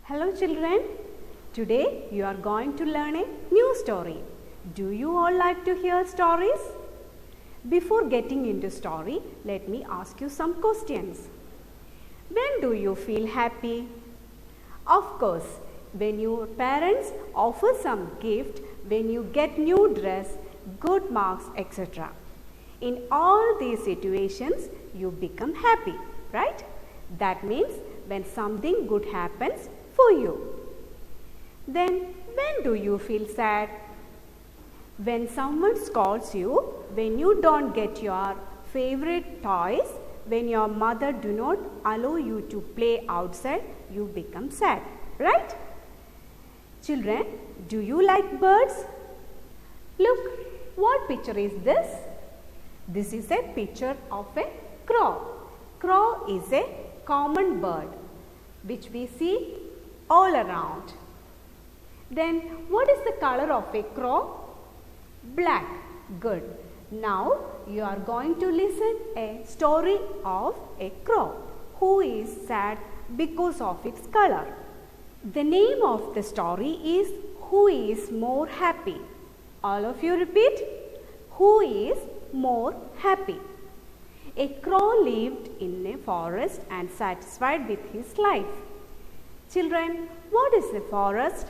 Hello children, today you are going to learn a new story. Do you all like to hear stories? Before getting into story, let me ask you some questions. When do you feel happy? Of course, when your parents offer some gift, when you get new dress, good marks, etc. In all these situations, you become happy, right? That means when something good happens for you. Then when do you feel sad? When someone scolds you, when you don't get your favorite toys, when your mother do not allow you to play outside, you become sad, right? Children, do you like birds? Look, what picture is this? This is a picture of a crow. Crow is a common bird which we see all around. Then what is the color of a crow? Black. Good. Now you are going to listen a story of a crow who is sad because of its color. The name of the story is Who is More Happy? All of you repeat. Who is more happy? A crow lived in a forest and satisfied with his life. Children, what is a forest?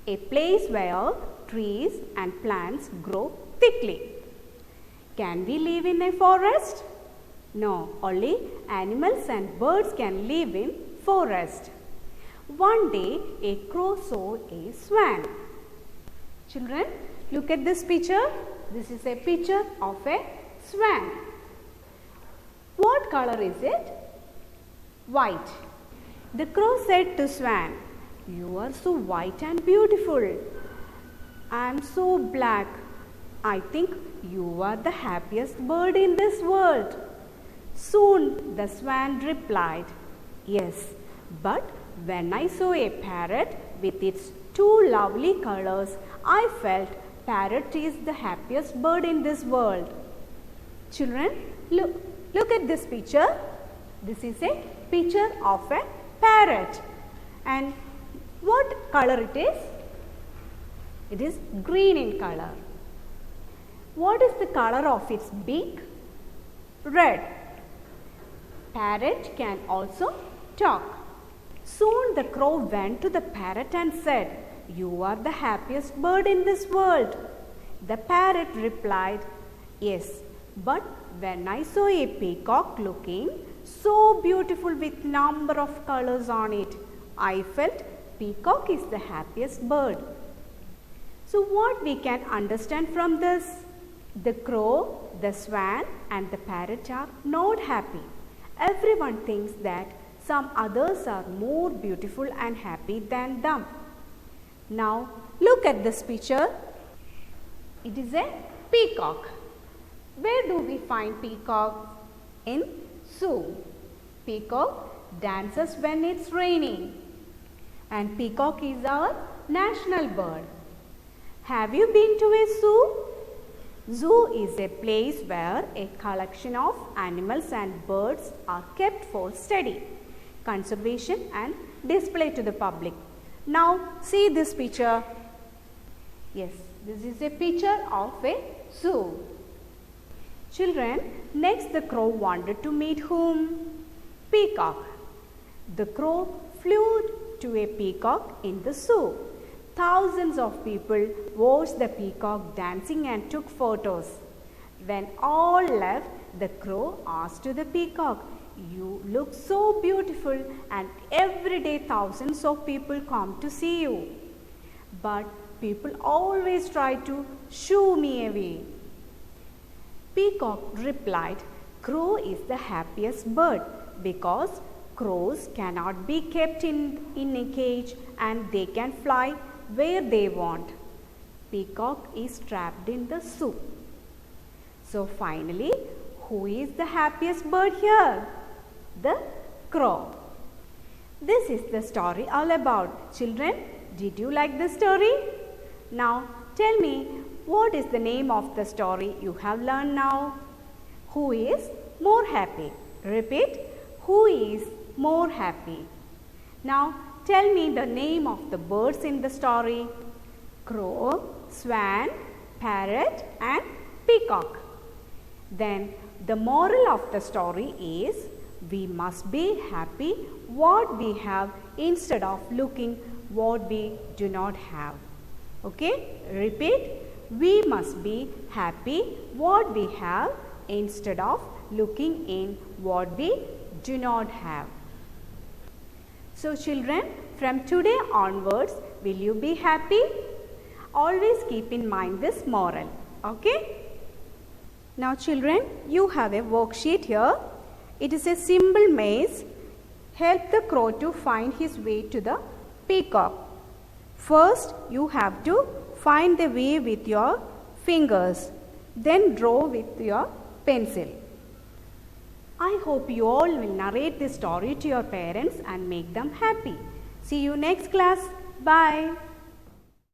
A place where trees and plants grow thickly. Can we live in a forest? No, only animals and birds can live in forest. One day, a crow saw a swan. Children, look at this picture. This is a picture of a swan. What color is it? White. The crow said to swan, "You are so white and beautiful. I am so black. I think you are the happiest bird in this world." Soon the swan replied, "Yes, but when I saw a parrot with its two lovely colors, I felt parrot is the happiest bird in this world." Children, look at this picture. This is a picture of a parrot. And what color it is? It is green in color. What is the color of its beak? Red. Parrot can also talk. Soon the crow went to the parrot and said, "You are the happiest bird in this world." The parrot replied, "Yes, but when I saw a peacock looking so beautiful with number of colors on it, I felt peacock is the happiest bird." So what we can understand from this? The crow, the swan and the parrot are not happy. Everyone thinks that some others are more beautiful and happy than them. Now look at this picture. It is a peacock. Where do we find peacock? In zoo. Peacock dances when it's raining. And peacock is our national bird. Have you been to a zoo? Zoo is a place where a collection of animals and birds are kept for study, conservation and display to the public. Now see this picture. Yes, this is a picture of a zoo. Children, next the crow wanted to meet whom? Peacock. The crow flew to a peacock in the zoo. Thousands of people watched the peacock dancing and took photos. When all left, the crow asked to the peacock, "You look so beautiful and every day thousands of people come to see you. But people always try to shoo me away." Peacock replied, "Crow is the happiest bird because crows cannot be kept in a cage and they can fly where they want. Peacock is trapped in the zoo." So finally, who is the happiest bird here? The crow. This is the story all about. Children, did you like the story? Now tell me, what is the name of the story you have learned now? Who is more happy? Repeat. Who is more happy? Now tell me the name of the birds in the story. Crow, swan, parrot and peacock. Then the moral of the story is we must be happy what we have instead of looking what we do not have. Okay, repeat. We must be happy what we have instead of looking in what we do not have. So children, from today onwards, will you be happy? Always keep in mind this moral. Okay? Now children, you have a worksheet here. It is a simple maze. Help the crow to find his way to the peacock. First, you have to find the way with your fingers. Then draw with your pencil. I hope you all will narrate this story to your parents and make them happy. See you next class. Bye.